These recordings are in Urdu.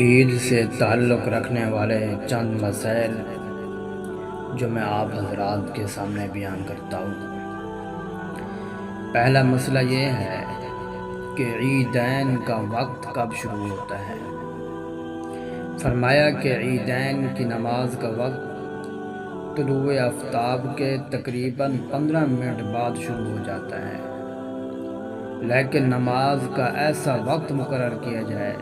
عید سے تعلق رکھنے والے چند مسائل جو میں آپ حضرات کے سامنے بیان کرتا ہوں۔ پہلا مسئلہ یہ ہے کہ عیدین کا وقت کب شروع ہوتا ہے۔ فرمایا کہ عیدین کی نماز کا وقت طلوع آفتاب کے تقریباً 15 منٹ بعد شروع ہو جاتا ہے، لیکن نماز کا ایسا وقت مقرر کیا جائے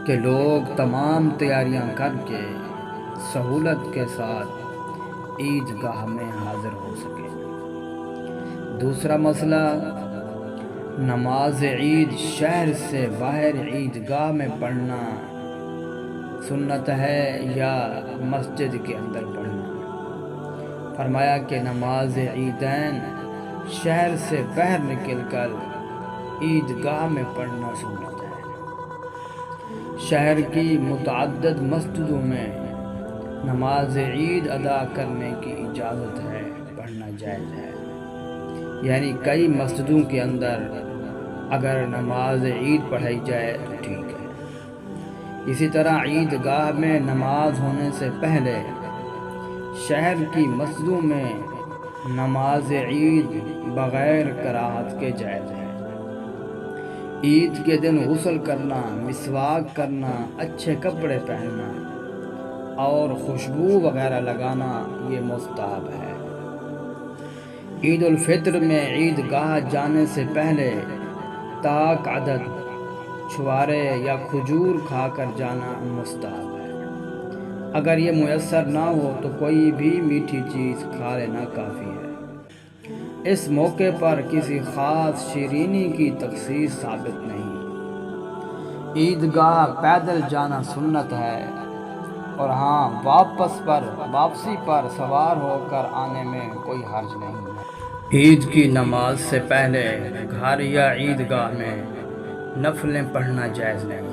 کہ لوگ تمام تیاریاں کر کے سہولت کے ساتھ عیدگاہ میں حاضر ہو سکے۔ دوسرا مسئلہ، نماز عید شہر سے باہر عیدگاہ میں پڑھنا سنت ہے یا مسجد کے اندر پڑھنا۔ فرمایا کہ نماز عیدین شہر سے باہر نکل کر عیدگاہ میں پڑھنا سنت ہے۔ شہر کی متعدد مسجدوں میں نماز عید ادا کرنے کی اجازت ہے، پڑھنا جائز ہے، یعنی کئی مسجدوں کے اندر اگر نماز عید پڑھائی جائے تو ٹھیک ہے۔ اسی طرح عیدگاہ میں نماز ہونے سے پہلے شہر کی مسجدوں میں نماز عید بغیر کراہت کے جائز ہے۔ عید کے دن غسل کرنا، مسواک کرنا، اچھے کپڑے پہننا اور خوشبو وغیرہ لگانا یہ مستحب ہے۔ عید الفطر میں عیدگاہ جانے سے پہلے طاق عدد چھوارے یا کھجور کھا کر جانا مستحب ہے۔ اگر یہ میسر نہ ہو تو کوئی بھی میٹھی چیز کھا لینا کافی ہے۔ اس موقع پر کسی خاص شیرینی کی تخصیص ثابت نہیں۔ عیدگاہ پیدل جانا سنت ہے، اور ہاں واپسی پر سوار ہو کر آنے میں کوئی حرج نہیں ہے۔ عید کی نماز سے پہلے گھر یا عیدگاہ میں نفلیں پڑھنا جائز نہیں،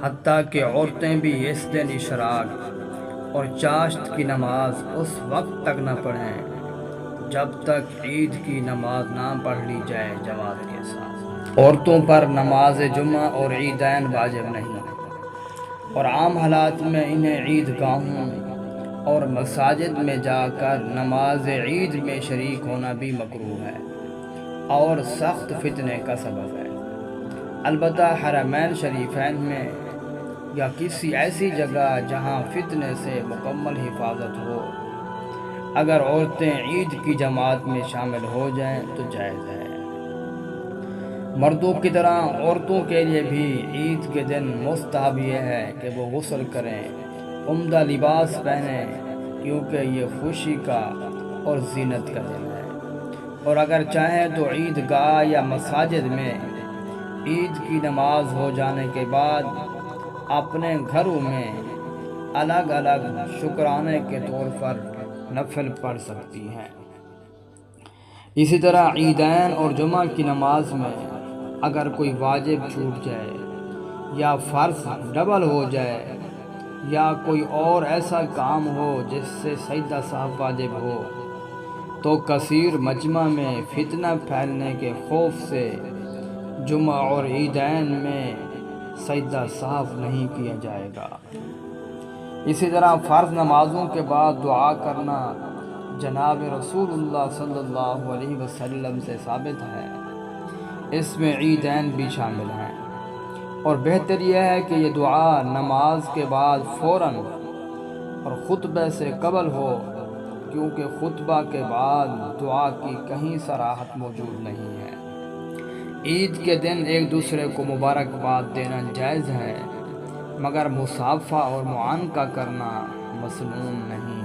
حتیٰ کہ عورتیں بھی اس دن اشراق اور چاشت کی نماز اس وقت تک نہ پڑھیں جب تک عید کی نماز نہ پڑھ لی جائے جماعت کے ساتھ۔ عورتوں پر نماز جمعہ اور عیدین واجب نہیں، اور عام حالات میں انہیں عیدگاہوں اور مساجد میں جا کر نماز عید میں شریک ہونا بھی مکروہ ہے اور سخت فتنے کا سبب ہے۔ البتہ حرمین شریفین میں یا کسی ایسی جگہ جہاں فتنے سے مکمل حفاظت ہو، اگر عورتیں عید کی جماعت میں شامل ہو جائیں تو جائز ہے۔ مردوں کی طرح عورتوں کے لیے بھی عید کے دن مستحب یہ ہے کہ وہ غسل کریں، عمدہ لباس پہنیں، کیونکہ یہ خوشی کا اور زینت کا دن ہے، اور اگر چاہیں تو عیدگاہ یا مساجد میں عید کی نماز ہو جانے کے بعد اپنے گھروں میں الگ الگ شکرانے کے طور پر نفل پڑھ سکتی ہیں۔ اسی طرح عیدین اور جمعہ کی نماز میں اگر کوئی واجب چھوٹ جائے یا فرض ڈبل ہو جائے یا کوئی اور ایسا کام ہو جس سے سجدہ سہو واجب ہو، تو کثیر مجمع میں فتنہ پھیلنے کے خوف سے جمعہ اور عیدین میں سجدہ سہو نہیں کیا جائے گا۔ اسی طرح فرض نمازوں کے بعد دعا کرنا جناب رسول اللہ صلی اللہ علیہ وسلم سے ثابت ہے، اس میں عیدین بھی شامل ہیں، اور بہتر یہ ہے کہ یہ دعا نماز کے بعد فوراً اور خطبے سے قبل ہو، کیونکہ خطبہ کے بعد دعا کی کہیں صراحت موجود نہیں ہے۔ عید کے دن ایک دوسرے کو مبارکباد دینا جائز ہے، مگر مصافحہ اور معانقہ کرنا مسنون نہیں۔